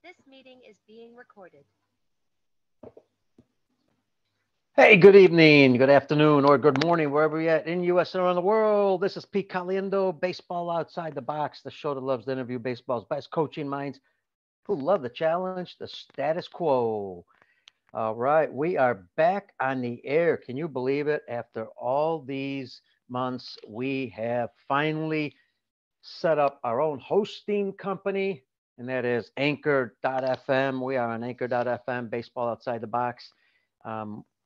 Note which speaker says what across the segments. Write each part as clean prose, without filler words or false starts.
Speaker 1: This meeting is being recorded.
Speaker 2: Hey, good evening, good afternoon, or good morning, wherever you're at in U.S. and around the world. This is Pete Caliendo, Baseball Outside the Box, the show that loves to interview baseball's best coaching minds who love the challenge, the status quo. All right, we are back on the air. Can you believe it? After all these months, we have finally set up our own hosting company, and that is Anchor.fm. We are on Anchor.fm, Baseball Outside the Box.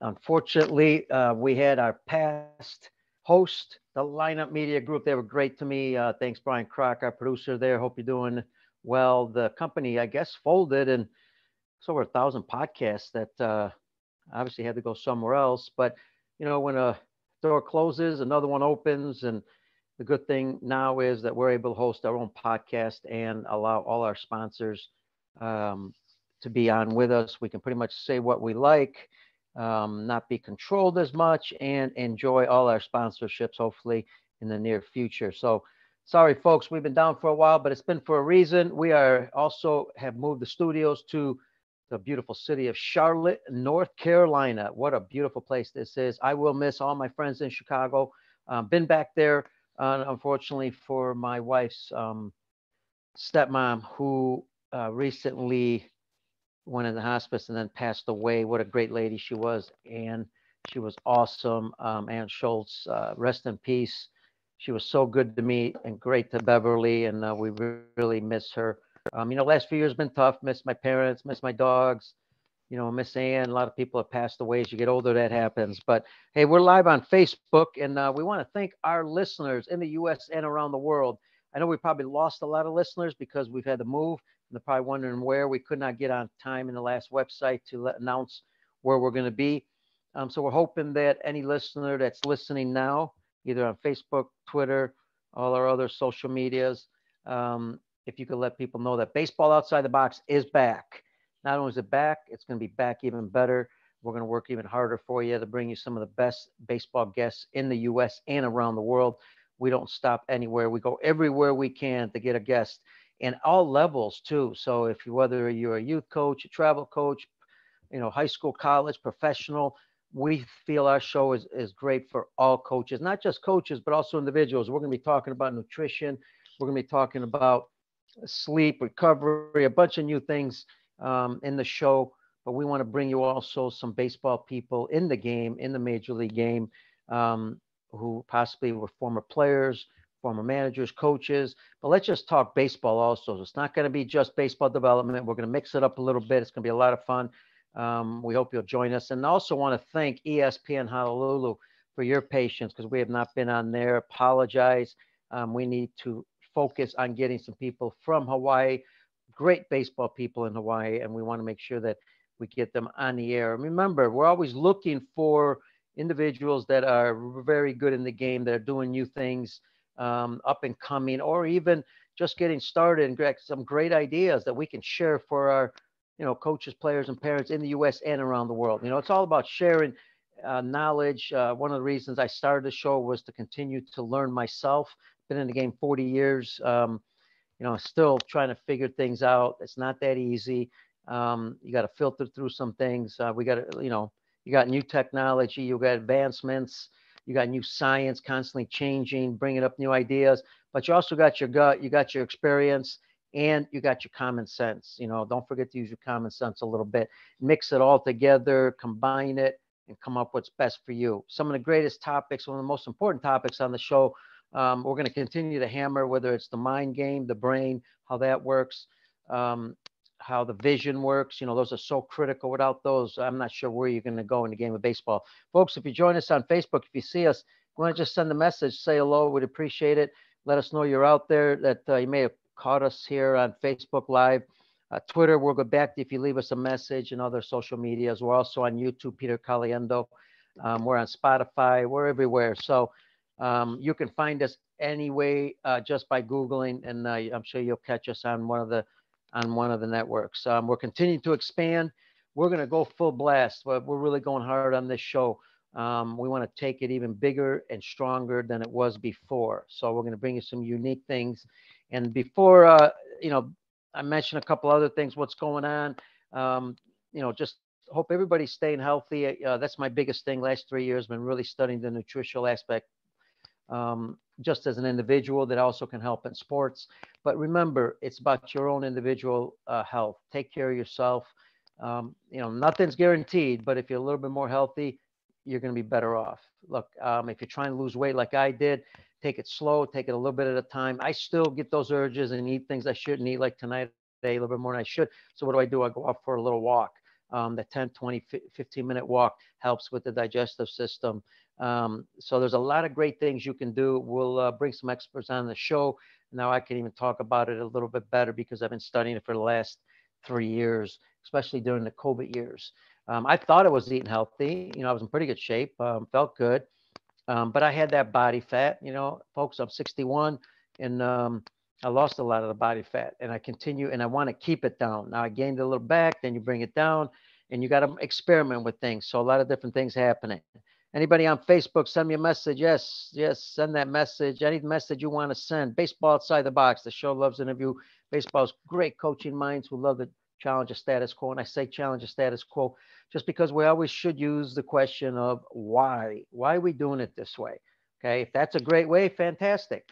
Speaker 2: Unfortunately, we had our past host, the Lineup Media Group. They were great to me. Thanks, Brian Crock, our producer there. Hope you're doing well. The company, I guess, folded, and it's over 1,000 podcasts that obviously had to go somewhere else. But, when a door closes, another one opens. And the good thing now is that we're able to host our own podcast and allow all our sponsors um, to be on with us. We can pretty much say what we like, not be controlled as much, and enjoy all our sponsorships, hopefully, in the near future. So, sorry, folks, we've been down for a while, but it's been for a reason. We are also have moved the studios to the beautiful city of Charlotte, North Carolina. What a beautiful place this is. I will miss all my friends in Chicago. Been back there, unfortunately, for my wife's stepmom, who recently went in the hospice and then passed away. What a great lady she was. And she was awesome. Ann Schultz, rest in peace. She was so good to me and great to Beverly, and we really miss her. Last few years been tough. Miss my parents, miss my dogs, miss Ann. A lot of people have passed away. As you get older, that happens. But hey, we're live on Facebook, and we want to thank our listeners in the U.S. and around the world. I know we probably lost a lot of listeners because we've had to move. And they're probably wondering where we could not get on time in the last website to announce where we're going to be. So we're hoping that any listener that's listening now, either on Facebook, Twitter, all our other social medias, if you could let people know that Baseball Outside the Box is back. Not only is it back, it's going to be back even better. We're going to work even harder for you to bring you some of the best baseball guests in the U.S. and around the world. We don't stop anywhere. We go everywhere we can to get a guest, and all levels too. So whether you're a youth coach, a travel coach, high school, college, professional, we feel our show is great for all coaches, not just coaches, but also individuals. We're going to be talking about nutrition. We're going to be talking about sleep, recovery, a bunch of new things in the show. But we want to bring you also some baseball people in the game, in the major league game, who possibly were former players, former managers, coaches. But let's just talk baseball also. It's not going to be just baseball development. We're going to mix it up a little bit. It's going to be a lot of fun. We hope you'll join us. And I also want to thank ESPN Honolulu for your patience because we have not been on there. Apologize. We need to focus on getting some people from Hawaii, great baseball people in Hawaii, and we want to make sure that we get them on the air. Remember, we're always looking for individuals that are very good in the game, that are doing new things, up and coming, or even just getting started and get some great ideas that we can share for our, coaches, players, and parents in the U.S. and around the world. It's all about sharing knowledge. One of the reasons I started the show was to continue to learn myself. Been in the game 40 years. Still trying to figure things out. It's not that easy. You got to filter through some things. We got to, you got new technology, you got advancements, you got new science constantly changing, bringing up new ideas, but you also got your gut, you got your experience, and you got your common sense. Don't forget to use your common sense a little bit, mix it all together, combine it, and come up what's best for you. Some of the greatest topics, one of the most important topics on the show, we're going to continue to hammer, whether it's the mind game, the brain, how that works, how the vision works. Those are so critical. Without those, I'm not sure where you're going to go in the game of baseball. Folks, if you join us on Facebook, if you see us, you want to just send a message, say hello. We'd appreciate it. Let us know you're out there, that you may have caught us here on Facebook Live. Twitter, we'll go back if you leave us a message, and other social medias. We're also on YouTube, Peter Caliendo. We're on Spotify. We're everywhere. So you can find us anyway just by Googling, and I'm sure you'll catch us on one of the networks. We're continuing to expand. We're going to go full blast. We're really going hard on this show. We want to take it even bigger and stronger than it was before. So we're going to bring you some unique things. And before, I mentioned a couple other things, what's going on. Just hope everybody's staying healthy. That's my biggest thing. Last 3 years, been really studying the nutritional aspect, just as an individual that also can help in sports. But remember, it's about your own individual health. Take care of yourself. Nothing's guaranteed, but if you're a little bit more healthy, you're going to be better off. Look, if you're trying to lose weight like I did, take it slow, take it a little bit at a time. I still get those urges and eat things I shouldn't eat, like tonight, I ate a little bit more than I should. So what do? I go out for a little walk. The 10, 20, 15-minute walk helps with the digestive system. So there's a lot of great things you can do. We'll bring some experts on the show. Now I can even talk about it a little bit better because I've been studying it for the last 3 years, especially during the COVID years. I thought I was eating healthy. I was in pretty good shape, felt good. But I had that body fat, folks, I'm 61 and I lost a lot of the body fat and I continue and I want to keep it down. Now I gained a little back, then you bring it down and you got to experiment with things. So a lot of different things happening. Anybody on Facebook, send me a message. Yes, send that message. Any message you want to send. Baseball Outside the Box. The show loves to interview baseball's great coaching minds who love to challenge the status quo. And I say challenge the status quo just because we always should use the question of why. Why are we doing it this way? Okay, if that's a great way, fantastic.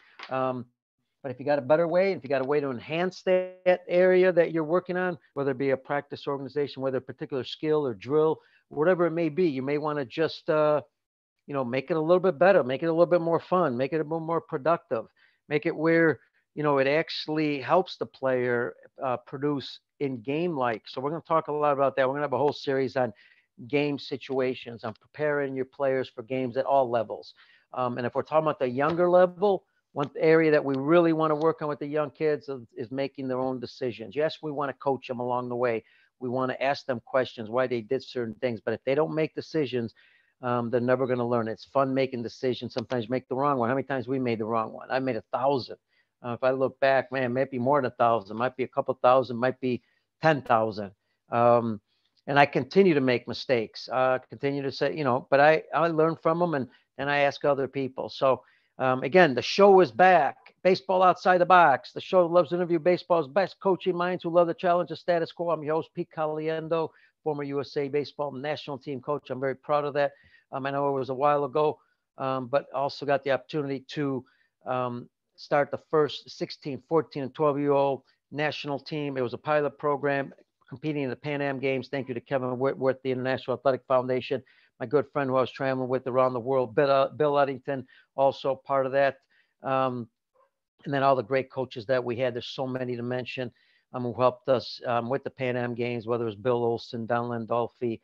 Speaker 2: But if you got a better way, if you got a way to enhance that area that you're working on, whether it be a practice organization, whether a particular skill or drill, whatever it may be, you may want to just make it a little bit better, make it a little bit more fun, make it a little more productive, make it where, it actually helps the player produce in game like. So we're going to talk a lot about that. We're going to have a whole series on game situations, on preparing your players for games at all levels. And if we're talking about the younger level, one area that we really want to work on with the young kids is making their own decisions. Yes, we want to coach them along the way. We want to ask them questions, why they did certain things. But if they don't make decisions, they're never going to learn. It's fun making decisions. Sometimes you make the wrong one. How many times we made the wrong one? I made 1,000. If I look back, man, it might be more than 1,000. Might be a couple thousand. Might be 10,000. And I continue to make mistakes. Continue to say, but I learn from them and I ask other people. So again, the show is back. Baseball Outside the Box. The show loves to interview baseball's best coaching minds who love to challenge the status quo. I'm your host, Pete Caliendo, former USA Baseball national team coach. I'm very proud of that. I know it was a while ago, but also got the opportunity to start the first 16, 14, and 12-year-old national team. It was a pilot program competing in the Pan Am Games. Thank you to Kevin Whitworth, the International Athletic Foundation, my good friend who I was traveling with around the world, Bill Eddington, also part of that. And then all the great coaches that we had. There's so many to mention who helped us with the Pan Am Games, whether it was Bill Olson, Don Landolfi,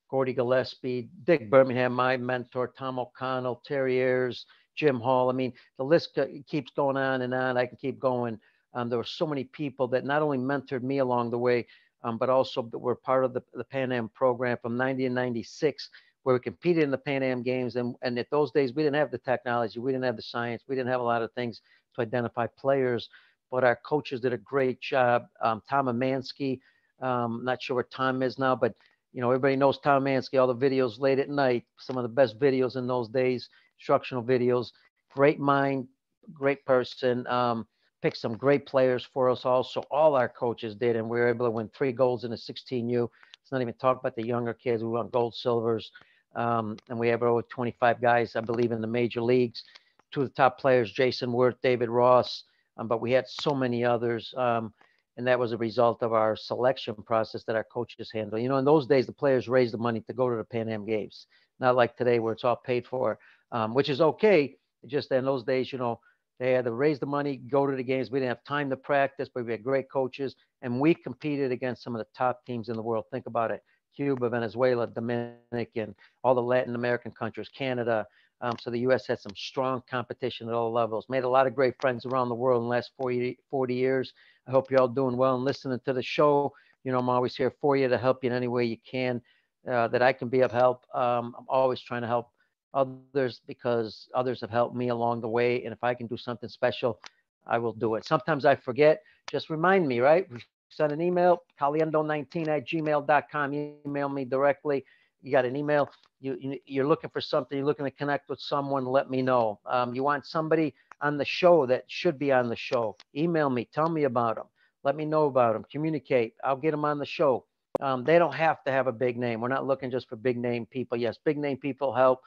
Speaker 2: Gordy Gillespie, Dick Birmingham, my mentor, Tom O'Connell, Terry Ayers, Jim Hall. I mean, the list keeps going on and on. I can keep going. There were so many people that not only mentored me along the way, but also were part of the Pan Am program from 90 and 96, where we competed in the Pan Am Games. And at those days, we didn't have the technology. We didn't have the science. We didn't have a lot of things to identify players. But our coaches did a great job. Tom Amansky, not sure where Tom is now, but everybody knows Tom Amansky, all the videos late at night, some of the best videos in those days, instructional videos. Great mind, great person. Picked some great players for us also. All our coaches did, and we were able to win 3 golds in the 16U. Let's not even talk about the younger kids. We won gold, silvers, and we have over 25 guys, I believe, in the major leagues. 2 of the top players, Jason Worth, David Ross, but we had so many others, and that was a result of our selection process that our coaches handled. In those days, the players raised the money to go to the Pan Am Games, not like today where it's all paid for, which is okay. Just in those days, they had to raise the money, go to the games. We didn't have time to practice, but we had great coaches, and we competed against some of the top teams in the world. Think about it. Cuba, Venezuela, Dominican, all the Latin American countries, Canada. So the U.S. had some strong competition at all levels. Made a lot of great friends around the world in the last 40 years. I hope you're all doing well and listening to the show. I'm always here for you to help you in any way you can, that I can be of help. I'm always trying to help others because others have helped me along the way. And if I can do something special, I will do it. Sometimes I forget. Just remind me, right? Send an email, caliendo19@gmail.com. Email me directly. You got an email. You're looking for something. You're looking to connect with someone. Let me know. You want somebody on the show that should be on the show. Email me. Tell me about them. Let me know about them. Communicate. I'll get them on the show. They don't have to have a big name. We're not looking just for big name people. Yes, big name people help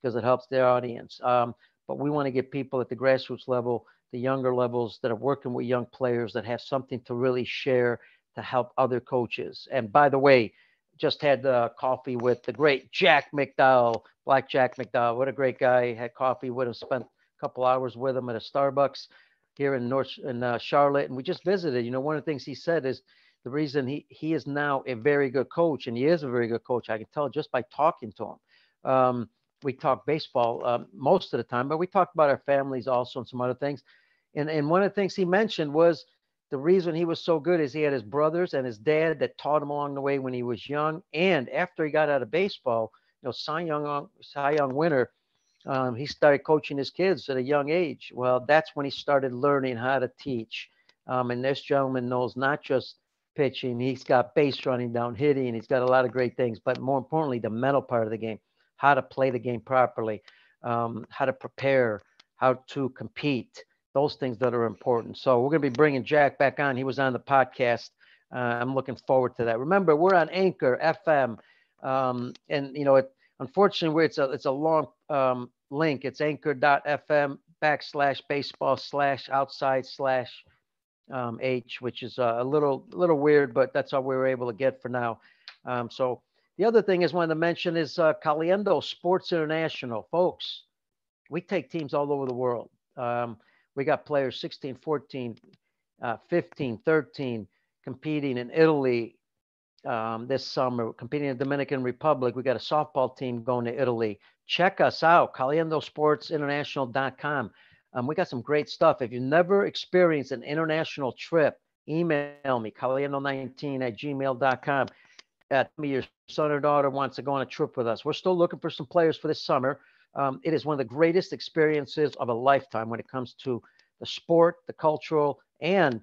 Speaker 2: because it helps their audience. But we want to get people at the grassroots level, the younger levels that are working with young players that have something to really share to help other coaches. And by the way, just had coffee with the great Jack McDowell, Blackjack McDowell. What a great guy. Had coffee with him, spent a couple hours with him at a Starbucks here in Charlotte. And we just visited. You know, one of the things he said is the reason he is now a very good coach, and he is a very good coach. I can tell just by talking to him. We talk baseball most of the time, but we talked about our families also and some other things. And one of the things he mentioned was the reason he was so good is he had his brothers and his dad that taught him along the way when he was young. And after he got out of baseball, you know, Cy Young winner, he started coaching his kids at a young age. Well, that's when he started learning how to teach. And this gentleman knows not just pitching, he's got base running down, hitting, he's got a lot of great things, but more importantly, the mental part of the game, how to play the game properly, how to prepare, how to compete, those things that are important. So we're going to be bringing Jack back on. He was on the podcast. I'm looking forward to that. Remember, we're on Anchor FM. And, you know, unfortunately, it's a long link. It's anchor.fm/baseball/outside/H, which is a little weird, but that's all we were able to get for now. So the other thing is wanted to mention is Caliendo Sports International. Folks, we take teams all over the world. We got players 16, 14, 15, 13 competing in Italy this summer, competing in the Dominican Republic. We got a softball team going to Italy. Check us out, caliendosportsinternational.com. We got some great stuff. If you've never experienced an international trip, email me, caliendo19@gmail.com. Tell me your son or daughter wants to go on a trip with us. We're still looking for some players for this summer. It is one of the greatest experiences of a lifetime when it comes to the sport, the cultural, and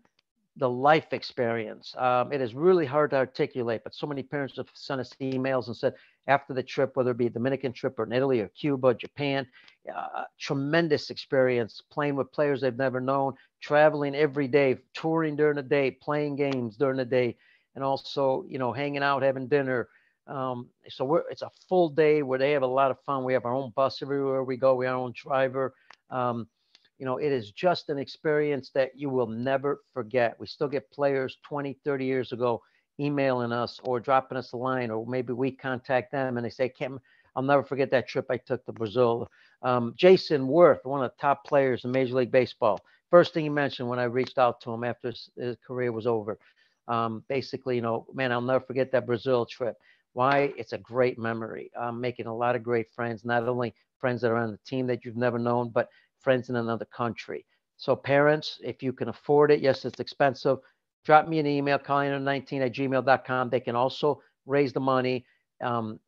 Speaker 2: the life experience. It is really hard to articulate, but so many parents have sent us emails and said after the trip, whether it be a Dominican trip or in Italy or Cuba, Japan, tremendous experience playing with players they've never known, traveling every day, touring during the day, playing games during the day, and also, you know, hanging out, having dinner. So it's a full day where they have a lot of fun. We have our own bus everywhere we go. We have our own driver. You know, it is just an experience that you will never forget. We still get players 20, 30 years ago emailing us or dropping us a line, or maybe we contact them and they say, I'll never forget that trip I took to Brazil. Jason Worth, one of the top players in Major League Baseball. First thing he mentioned when I reached out to him after his career was over. Basically, you know, man, I'll never forget that Brazil trip. Why? It's a great memory. I'm making a lot of great friends, not only friends that are on the team that you've never known, but friends in another country. So parents, if you can afford it, yes, it's expensive, drop me an email, caliendo19@gmail.com. They can also raise the money. And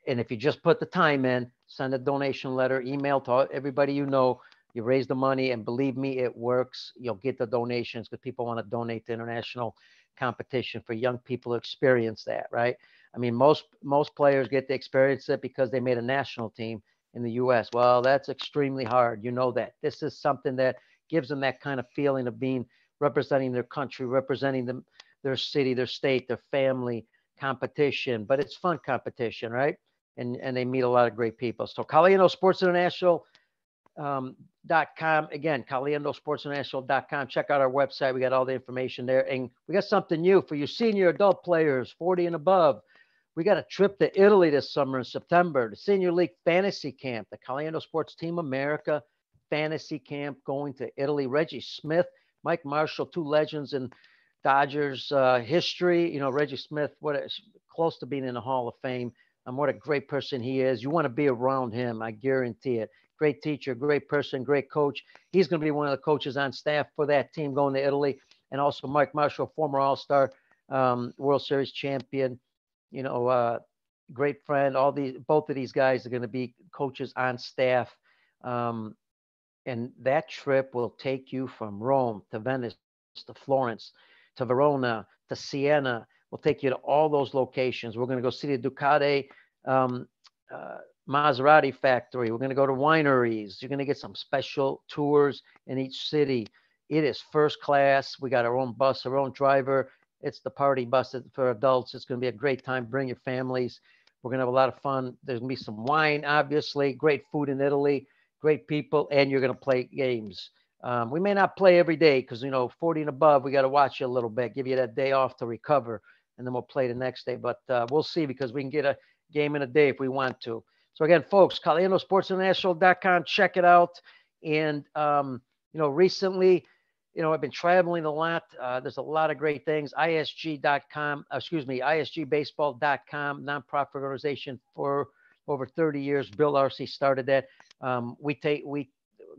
Speaker 2: if you just put the time in, send a donation letter, email to everybody you know, you raise the money, and believe me, it works. You'll get the donations because people want to donate to international competition for young people to experience that, right? I mean, most players get to experience it because they made a national team in the U.S. Well, that's extremely hard. You know that. This is something that gives them that kind of feeling of being representing their country, representing them, their city, their state, their family, competition. But it's fun competition, right? And they meet a lot of great people. So Caliendo Sports International. .com. Again, caliendosportsinternational.com. Check out our website. We got all the information there. And we got something new for you senior adult players, 40 and above. We got a trip to Italy this summer in September, the Senior League Fantasy Camp, the Caliendo Sports Team America Fantasy Camp going to Italy. Reggie Smith, Mike Marshall, two legends in Dodgers history. You know, Reggie Smith, close to being in the Hall of Fame. What a great person he is. You want to be around him, I guarantee it. Great teacher, great person, great coach. He's going to be one of the coaches on staff for that team going to Italy. And also Mike Marshall, former All-Star, World Series champion, you know, great friend. Both of these guys are going to be coaches on staff. And that trip will take you from Rome to Venice to Florence to Verona to Siena. We'll take you to all those locations. We're going to go see the Ducati Maserati factory. We're going to go to wineries. You're going to get some special tours in each city. It is first class. We got our own bus, our own driver. It's the party bus for adults. It's going to be a great time. Bring your families. We're going to have a lot of fun. There's going to be some wine, obviously, great food in Italy, great people, and you're going to play games. We may not play every day because, 40 and above, we got to watch you a little bit, give you that day off to recover, and then we'll play the next day. But we'll see because we can get a game in a day if we want to. So, again, folks, CaliendoSportsInternational.com, check it out. And, recently, I've been traveling a lot. There's a lot of great things. ISGBaseball.com, nonprofit organization for over 30 years. Bill Arcee started that. We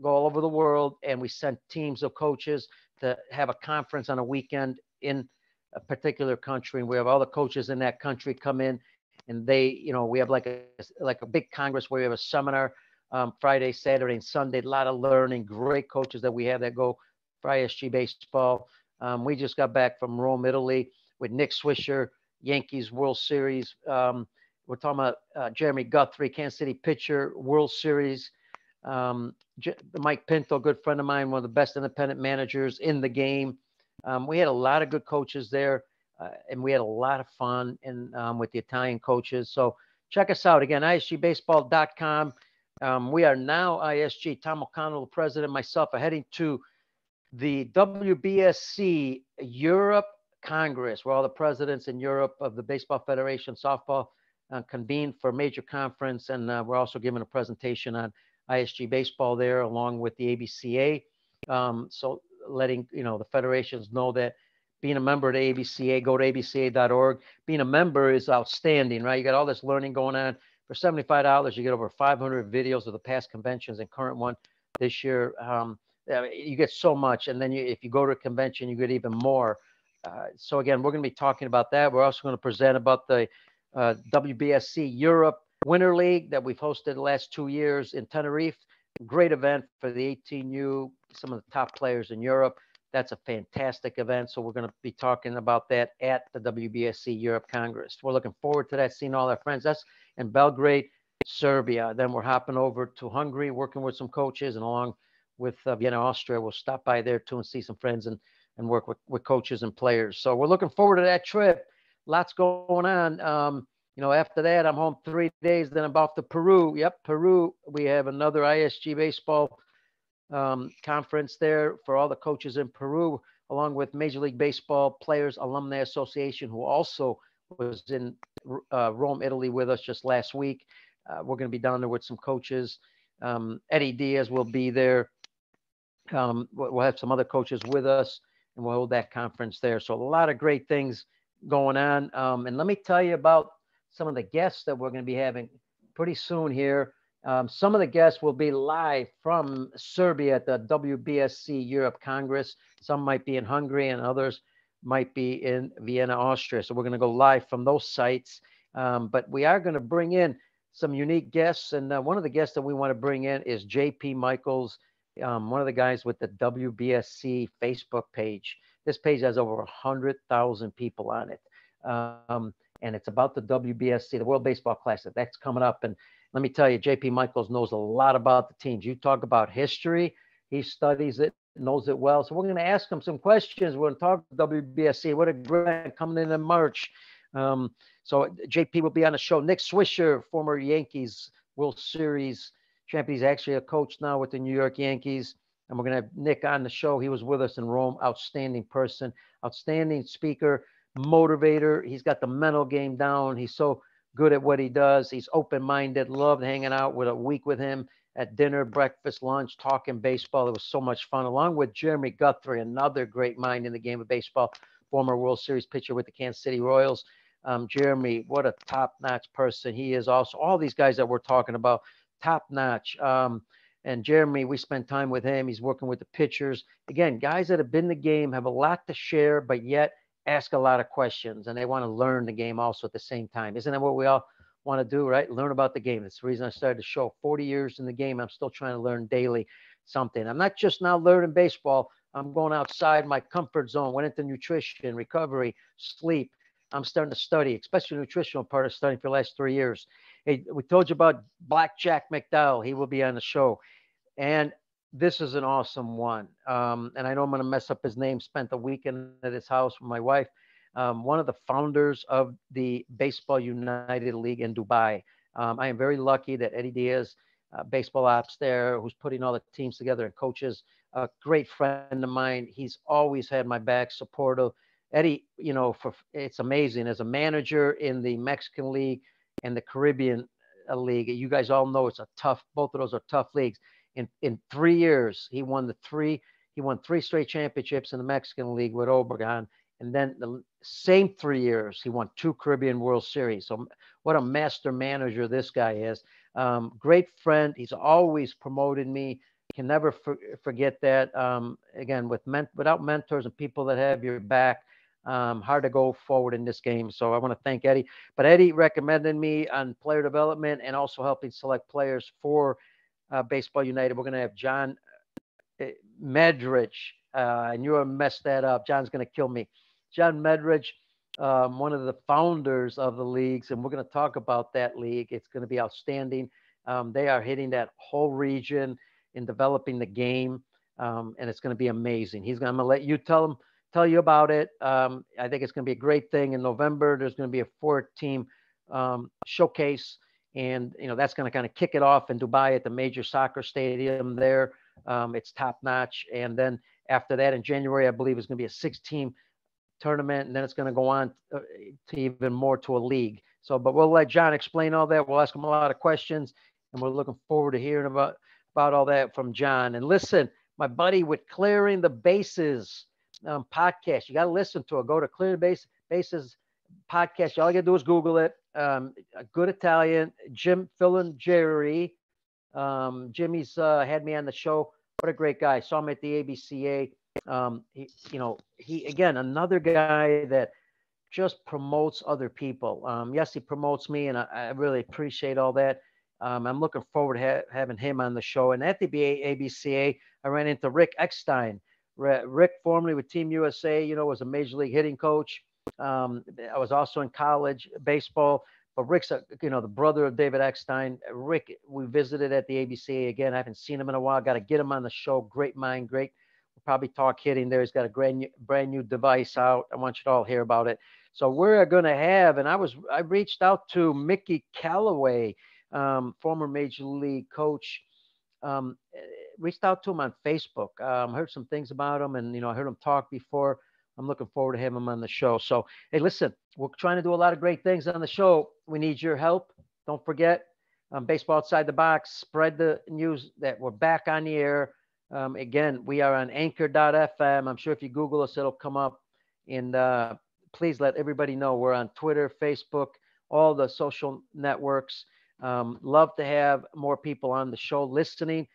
Speaker 2: go all over the world and we send teams of coaches to have a conference on a weekend in a particular country. And we have all the coaches in that country come in and we have like a big congress where we have a seminar Friday, Saturday, and Sunday. A lot of learning, great coaches that we have that go for ISG Baseball. We just got back from Rome, Italy with Nick Swisher, Yankees World Series. We're talking about Jeremy Guthrie, Kansas City pitcher, World Series. Mike Pinto, good friend of mine, one of the best independent managers in the game. We had a lot of good coaches there, and we had a lot of fun with the Italian coaches. So check us out. Again, ISGBaseball.com. We are now ISG. Tom O'Connell, the president, myself, are heading to the WBSC Europe Congress, where all the presidents in Europe of the Baseball Federation, softball, convened for a major conference. And we're also giving a presentation on ISG Baseball there, along with the ABCA. So letting, the federations know that being a member of the ABCA, go to abca.org. Being a member is outstanding, right? You got all this learning going on. For $75, you get over 500 videos of the past conventions and current one this year. You get so much. And then if you go to a convention, you get even more. So again, we're going to be talking about that. We're also going to present about the WBSC Europe Winter League that we've hosted the last 2 years in Tenerife. Great event for the 18U, some of the top players in Europe. That's a fantastic event. So we're going to be talking about that at the WBSC Europe Congress. We're looking forward to that, seeing all our friends. That's in Belgrade, Serbia. Then we're hopping over to Hungary, working with some coaches, and along with Vienna, Austria, we'll stop by there too and see some friends and work with coaches and players. So we're looking forward to that trip. Lots going on. After that, I'm home 3 days. Then I'm off to Peru. Yep, Peru. We have another ISG Baseball conference there for all the coaches in Peru, along with Major League Baseball Players Alumni Association, who also was in Rome, Italy with us just last week. We're going to be down there with some coaches. Eddie Diaz will be there. We'll have some other coaches with us, and we'll hold that conference there. So a lot of great things going on. And let me tell you about some of the guests that we're going to be having pretty soon here. Some of the guests will be live from Serbia at the WBSC Europe Congress. Some might be in Hungary and others might be in Vienna, Austria. So we're going to go live from those sites. But we are going to bring in some unique guests. And one of the guests that we want to bring in is JP Michaels, one of the guys with the WBSC Facebook page. This page has over 100,000 people on it. And it's about the WBSC, the World Baseball Classic. That's coming up. And let me tell you, JP Michaels knows a lot about the teams. You talk about history, he studies it, knows it well. So we're going to ask him some questions. We're going to talk WBSC. What a great coming in March. So JP will be on the show. Nick Swisher, former Yankees World Series champion. He's actually a coach now with the New York Yankees. And we're going to have Nick on the show. He was with us in Rome. Outstanding person, outstanding speaker, motivator. He's got the mental game down. He's so good at what he does. He's open-minded. Loved hanging out with a week with him at dinner, breakfast, lunch, talking baseball. It was so much fun. Along with Jeremy Guthrie, another great mind in the game of baseball, former World Series pitcher with the Kansas City Royals. Jeremy, what a top-notch person he is. Also, all these guys that we're talking about, top-notch. And Jeremy, we spent time with him. He's working with the pitchers. Again, guys that have been in the game, have a lot to share, but yet ask a lot of questions, and they want to learn the game also at the same time. Isn't that what we all want to do, right? Learn about the game. That's the reason I started the show. 40 years in the game, I'm still trying to learn daily something. I'm not just now learning baseball. I'm going outside my comfort zone, went into nutrition, recovery, sleep. I'm starting to study, especially the nutritional part of studying for the last 3 years. Hey, we told you about Blackjack McDowell. He will be on the show. And this is an awesome one. And I know I'm going to mess up his name. Spent the weekend at his house with my wife. One of the founders of the Baseball United League in Dubai. I am very lucky that Eddie Diaz, baseball ops there, who's putting all the teams together and coaches, a great friend of mine. He's always had my back, supportive. Eddie, it's amazing as a manager in the Mexican League and the Caribbean League. You guys all know it's a tough. Both of those are tough leagues. In 3 years, he won three straight championships in the Mexican League with Obregon, and then the same 3 years he won two Caribbean World Series. So what a master manager this guy is. Great friend. He's always promoted me. Can never forget that. Again, without mentors and people that have your back, hard to go forward in this game. So I want to thank Eddie. But Eddie recommended me on player development and also helping select players for Baseball United. We're going to have John Medrich. And you messed that up. John's going to kill me. John Medrich, one of the founders of the leagues, and we're going to talk about that league. It's going to be outstanding. They are hitting that whole region in developing the game, and it's going to be amazing. I'm going to let you tell you about it. I think it's going to be a great thing. In November, there's going to be a 4-team showcase, and that's going to kind of kick it off in Dubai at the major soccer stadium there. It's top notch, and then after that in January, I believe it's going to be a 6-team tournament, and then it's going to go on to even more to a league. So, but we'll let John explain all that. We'll ask him a lot of questions, and we're looking forward to hearing about all that from John. And listen, my buddy with Clearing the Bases podcast, you got to listen to it. Go to Clearing the Bases podcast. All you got to do is Google it. A good Italian, Jim Jerry. Jimmy's had me on the show. What a great guy. Saw him at the ABCA. He again, another guy that just promotes other people. Yes, he promotes me, and I really appreciate all that. I'm looking forward to having him on the show. And at the ABCA, I ran into Rick Eckstein. Rick, formerly with Team USA, was a major league hitting coach. I was also in college baseball. But Rick's, the brother of David Eckstein. Rick, we visited at the ABCA again. I haven't seen him in a while. Got to get him on the show. Great mind, great. We'll probably talk hitting there. He's got a brand new device out. I want you to all hear about it. So we're going to have, and I reached out to Mickey Callaway, former Major League coach. Reached out to him on Facebook. Heard some things about him, and I heard him talk before. I'm looking forward to having him on the show. So, hey, listen, we're trying to do a lot of great things on the show. We need your help. Don't forget, Baseball Outside the Box. Spread the news that we're back on the air. Again, we are on anchor.fm. I'm sure if you Google us, it'll come up. And please let everybody know we're on Twitter, Facebook, all the social networks. Love to have more people on the show listening.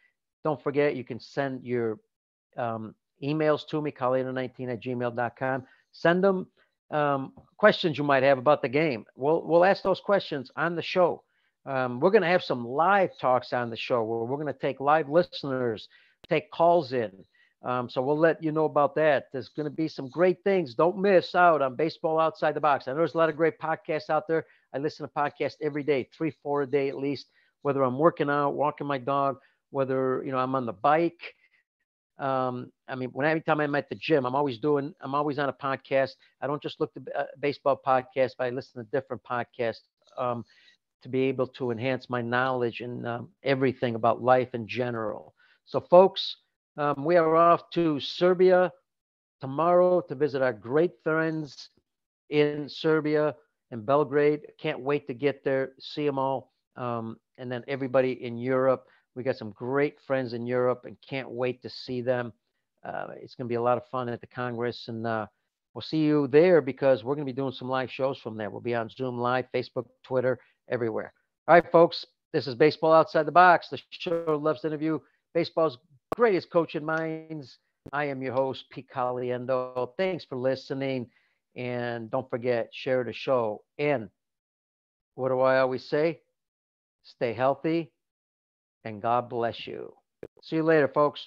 Speaker 2: Don't forget, you can send your emails to me, caliendo19@gmail.com. Send them questions you might have about the game. We'll ask those questions on the show. We're going to have some live talks on the show where we're going to take live listeners, take calls in. So we'll let you know about that. There's going to be some great things. Don't miss out on Baseball Outside the Box. I know there's a lot of great podcasts out there. I listen to podcasts every day, 3-4 a day at least, whether I'm working out, walking my dog, whether I'm on the bike. Every time I'm at the gym, I'm always on a podcast. I don't just look to baseball podcasts, but I listen to different podcasts to be able to enhance my knowledge and everything about life in general. So, folks, we are off to Serbia tomorrow to visit our great friends in Serbia and Belgrade. Can't wait to get there, see them all. And then everybody in Europe. We got some great friends in Europe and can't wait to see them. It's going to be a lot of fun at the Congress, and we'll see you there because we're going to be doing some live shows from there. We'll be on Zoom Live, Facebook, Twitter, everywhere. All right, folks, this is Baseball Outside the Box. The show loves to interview baseball's greatest coaching minds. I am your host, Pete Caliendo. Thanks for listening, and don't forget, share the show. And what do I always say? Stay healthy. And God bless you. See you later, folks.